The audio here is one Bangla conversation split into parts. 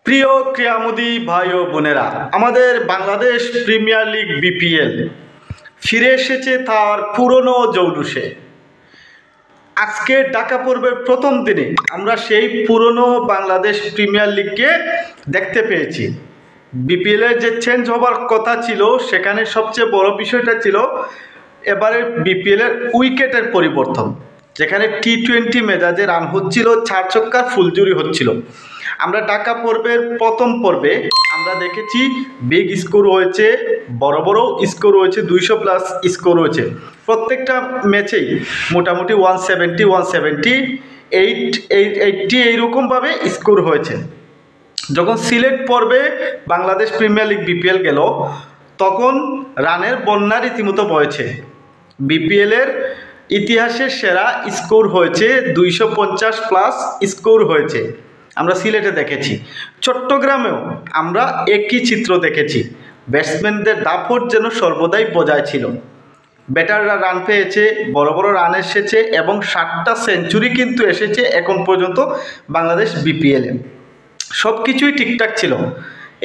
প্রিয় ক্রীড়ামোদী ভাই ও বোনেরা, আমাদের বাংলাদেশ প্রিমিয়ার লিগ বিপিএল ফিরে এসেছে তার পুরনো জৌলুসে। আজকে ঢাকা পর্বের প্রথম দিনে আমরা সেই পুরনো বাংলাদেশ প্রিমিয়ার লিগকে দেখতে পেয়েছি। বিপিএলের যে চেঞ্জ হবার কথা ছিল, সেখানে সবচেয়ে বড় বিষয়টা ছিল এবারে বিপিএলের উইকেটের পরিবর্তন। যেখানে টি-20 মেজাজে রান হচ্ছিল, 4 ছক্কার ফুলজুরি হচ্ছিল। আমরা ঢাকা পর্বের প্রথম পর্বে আমরা দেখেছি বিগ স্কোর হয়েছে, বড় বড় স্কোর হয়েছে, 200+ স্কোর হয়েছে। প্রত্যেকটা ম্যাচেই মোটামুটি 170, 170, 80 এইরকমভাবে স্কোর হয়েছে। যখন সিলেট পর্বে বাংলাদেশ প্রিমিয়ার লিগ বিপিএল গেল, তখন রানের বন্যা রীতিমতো বয়েছে। বিপিএলের ইতিহাসের সেরা স্কোর হয়েছে, 250+ স্কোর হয়েছে। আমরা সিলেটে দেখেছি, চট্টগ্রামেও আমরা একই চিত্র দেখেছি। ব্যাটসম্যানদের দাপট যেন সর্বদাই বজায় ছিল। ব্যাটাররা রান পেয়েছে, বড় বড় রান এসেছে এবং 7টা সেঞ্চুরি কিন্তু এসেছে এখন পর্যন্ত বাংলাদেশ বিপিএলে। সব কিছুই ঠিকঠাক ছিল।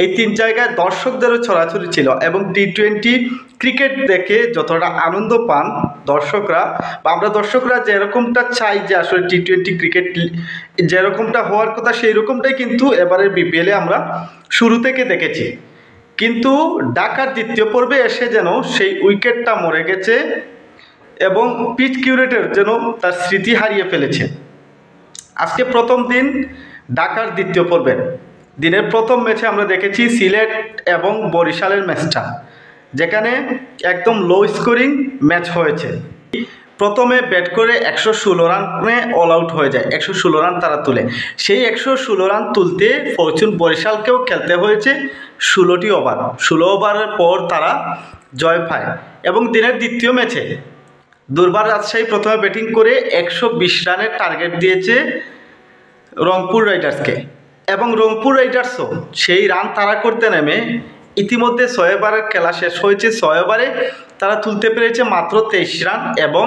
এই 3 জায়গায় দর্শকদেরও ছড়াছড়ি ছিল এবং টি-20 ক্রিকেট দেখে যতটা আনন্দ পান দর্শকরা, বা আমরা দর্শকরা যেরকমটা চাই যে আসলে টি-20 ক্রিকেট যেরকমটা হওয়ার কথা, সেই রকমটাই কিন্তু এবারের বিপিএলে আমরা শুরু থেকে দেখেছি। কিন্তু ঢাকার দ্বিতীয় পর্বে এসে যেন সেই উইকেটটা মরে গেছে এবং পিচ কিউরেটর যেন তার স্মৃতি হারিয়ে ফেলেছে। আজকে প্রথম দিন ঢাকার দ্বিতীয় পর্বের দিনের প্রথম ম্যাচে আমরা দেখেছি সিলেট এবং বরিশালের ম্যাচটা, যেখানে একদম লো স্কোরিং ম্যাচ হয়েছে। প্রথমে ব্যাট করে 116 রানে অল আউট হয়ে যায়, 116 রান তারা তুলে। সেই 116 রান তুলতে ফরচুন বরিশালকেও খেলতে হয়েছে 16টি ওভার। 16 ওভারের পর তারা জয় পায় এবং দিনের দ্বিতীয় ম্যাচে দুর্বার রাজশাহী প্রথমে ব্যাটিং করে 120 রানের টার্গেট দিয়েছে রংপুর রাইডার্সকে, এবং রংপুর রাইডার্সও সেই রান তাড়া করতে নেমে ইতিমধ্যে 6 ওভারের খেলা শেষ হয়েছে। 6 ওভারে তারা তুলতে পেরেছে মাত্র 23 রান এবং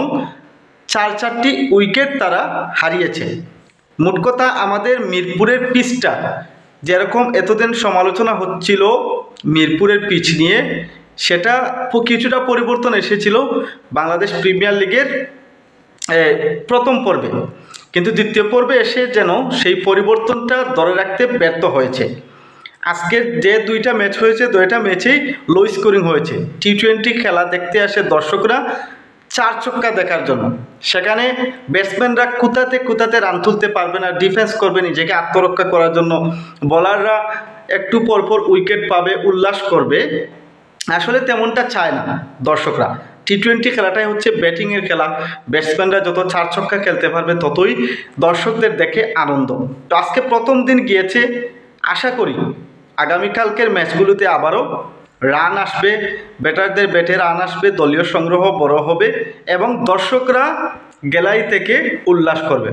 4টি উইকেট তারা হারিয়েছে। মোট কথা, আমাদের মিরপুরের পিচটা যেরকম এতদিন সমালোচনা হচ্ছিল মিরপুরের পিচ নিয়ে, সেটা কিছুটা পরিবর্তন এসেছিল বাংলাদেশ প্রিমিয়ার লিগের প্রথম পর্বে, কিন্তু দ্বিতীয় পর্বে এসে যেন সেই পরিবর্তনটা ধরে রাখতে ব্যর্থ হয়েছে। আজকের যে 2টা ম্যাচ হয়েছে, 2টা ম্যাচেই লো স্কোরিং হয়েছে। টি-20 খেলা দেখতে আসে দর্শকরা 4 ছক্কা দেখার জন্য। সেখানে ব্যাটসম্যানরা কোথাতে রান তুলতে পারবে না, ডিফেন্স করবে নিজেকে আত্মরক্ষা করার জন্য, বলাররা একটু পরপর উইকেট পাবে, উল্লাস করবে। আসলে তেমনটা চায় না দর্শকরা। টি-20 খেলাটাই হচ্ছে ব্যাটিংয়ের খেলা। ব্যাটসম্যানরা যত 4 ছক্কা খেলতে পারবে ততই দর্শকদের দেখে আনন্দ। তো আজকে প্রথম দিন গিয়েছে, আশা করি আগামীকালকের ম্যাচগুলোতে আবারও রান আসবে, ব্যাটারদের ব্যাটে রান আসবে, দলীয় সংগ্রহ বড় হবে এবং দর্শকরা গ্যালারি থেকে উল্লাস করবে।